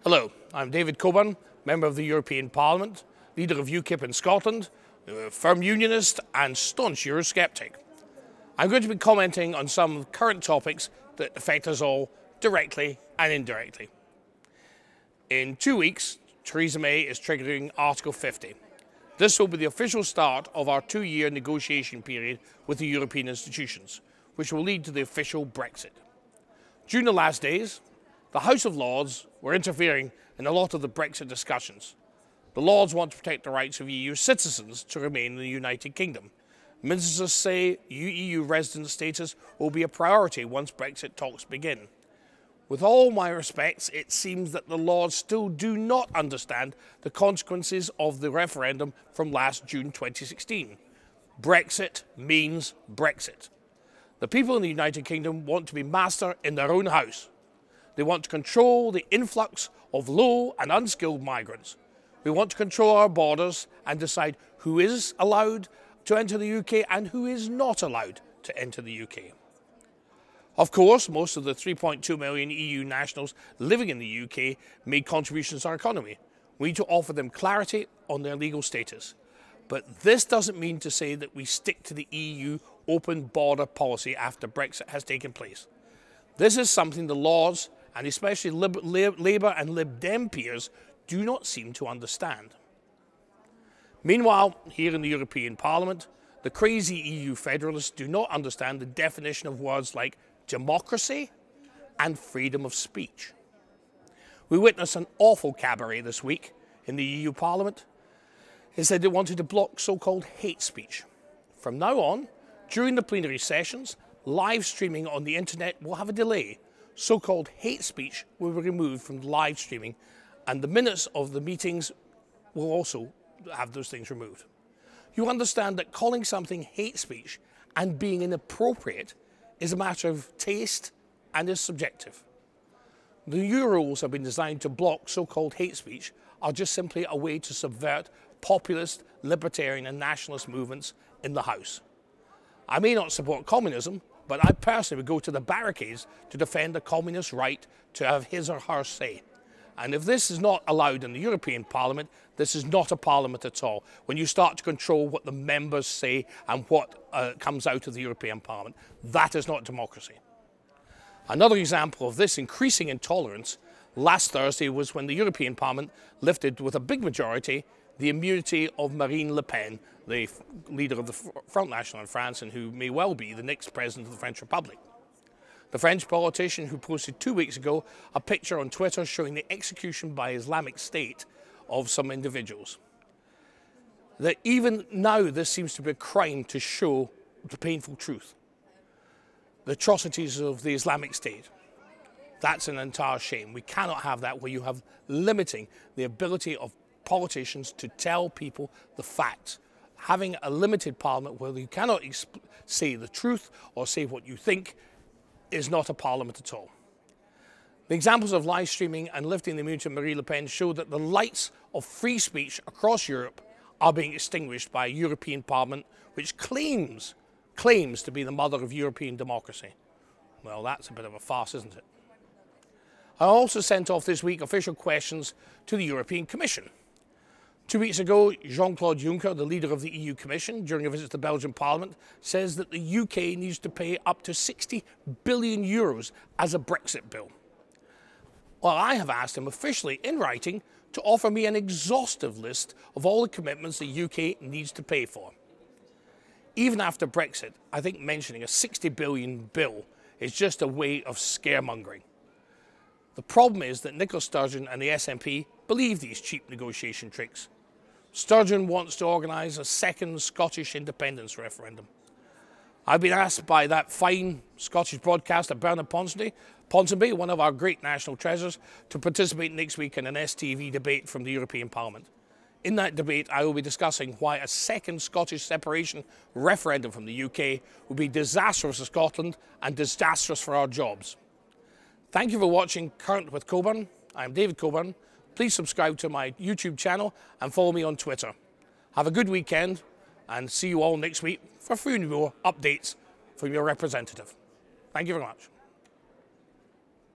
Hello, I'm David Coburn, Member of the European Parliament, leader of UKIP in Scotland, firm unionist and staunch Eurosceptic. I'm going to be commenting on some current topics that affect us all directly and indirectly. In 2 weeks, Theresa May is triggering Article 50. This will be the official start of our 2-year negotiation period with the European institutions, which will lead to the official Brexit. During the last days, the House of Lords were interfering in a lot of the Brexit discussions. The Lords want to protect the rights of EU citizens to remain in the United Kingdom. Ministers say EU resident status will be a priority once Brexit talks begin. With all my respects, it seems that the Lords still do not understand the consequences of the referendum from last June 2016. Brexit means Brexit. The people in the United Kingdom want to be master in their own house. They want to control the influx of low and unskilled migrants. We want to control our borders and decide who is allowed to enter the UK and who is not allowed to enter the UK. Of course, most of the 3.2 million EU nationals living in the UK made contributions to our economy. We need to offer them clarity on their legal status. But this doesn't mean to say that we stick to the EU open border policy after Brexit has taken place. This is something the Lords, and especially Labour and Lib Dem peers, do not seem to understand. Meanwhile, here in the European Parliament, the crazy EU federalists do not understand the definition of words like democracy and freedom of speech. We witnessed an awful cabaret this week in the EU Parliament. It said they wanted to block so-called hate speech. From now on, during the plenary sessions, live streaming on the internet will have a delay. So-called hate speech will be removed from the live streaming, and the minutes of the meetings will also have those things removed. You understand that calling something hate speech and being inappropriate is a matter of taste and is subjective. The new rules have been designed to block so-called hate speech are just simply a way to subvert populist, libertarian and nationalist movements in the House. I may not support communism, but I personally would go to the barricades to defend the communist's right to have his or her say. And if this is not allowed in the European Parliament, this is not a parliament at all. When you start to control what the members say and what comes out of the European Parliament, that is not democracy. Another example of this increasing intolerance last Thursday was when the European Parliament lifted with a big majority the immunity of Marine Le Pen, the leader of the Front National in France and who may well be the next president of the French Republic. The French politician who posted 2 weeks ago a picture on Twitter showing the execution by Islamic State of some individuals. That even now this seems to be a crime to show the painful truth. The atrocities of the Islamic State. That's an entire shame. We cannot have that where you have limiting the ability of politicians to tell people the facts. Having a limited parliament where you cannot say the truth or say what you think is not a parliament at all. The examples of live streaming and lifting the immunity of Marine Le Pen show that the lights of free speech across Europe are being extinguished by a European Parliament which claims to be the mother of European democracy. Well, that's a bit of a farce, isn't it? I also sent off this week official questions to the European Commission. 2 weeks ago, Jean-Claude Juncker, the leader of the EU Commission, during a visit to the Belgian Parliament, says that the UK needs to pay up to 60 billion euros as a Brexit bill. Well, I have asked him officially in writing to offer me an exhaustive list of all the commitments the UK needs to pay for. Even after Brexit, I think mentioning a 60 billion bill is just a way of scaremongering. The problem is that Nicola Sturgeon and the SNP believe these cheap negotiation tricks. Sturgeon wants to organise a second Scottish independence referendum. I've been asked by that fine Scottish broadcaster Bernard Ponsonby, one of our great national treasures, to participate next week in an STV debate from the European Parliament. In that debate, I will be discussing why a second Scottish separation referendum from the UK would be disastrous for Scotland and disastrous for our jobs. Thank you for watching Current with Coburn. I'm David Coburn. Please subscribe to my YouTube channel and follow me on Twitter. Have a good weekend and see you all next week for a few more updates from your representative. Thank you very much.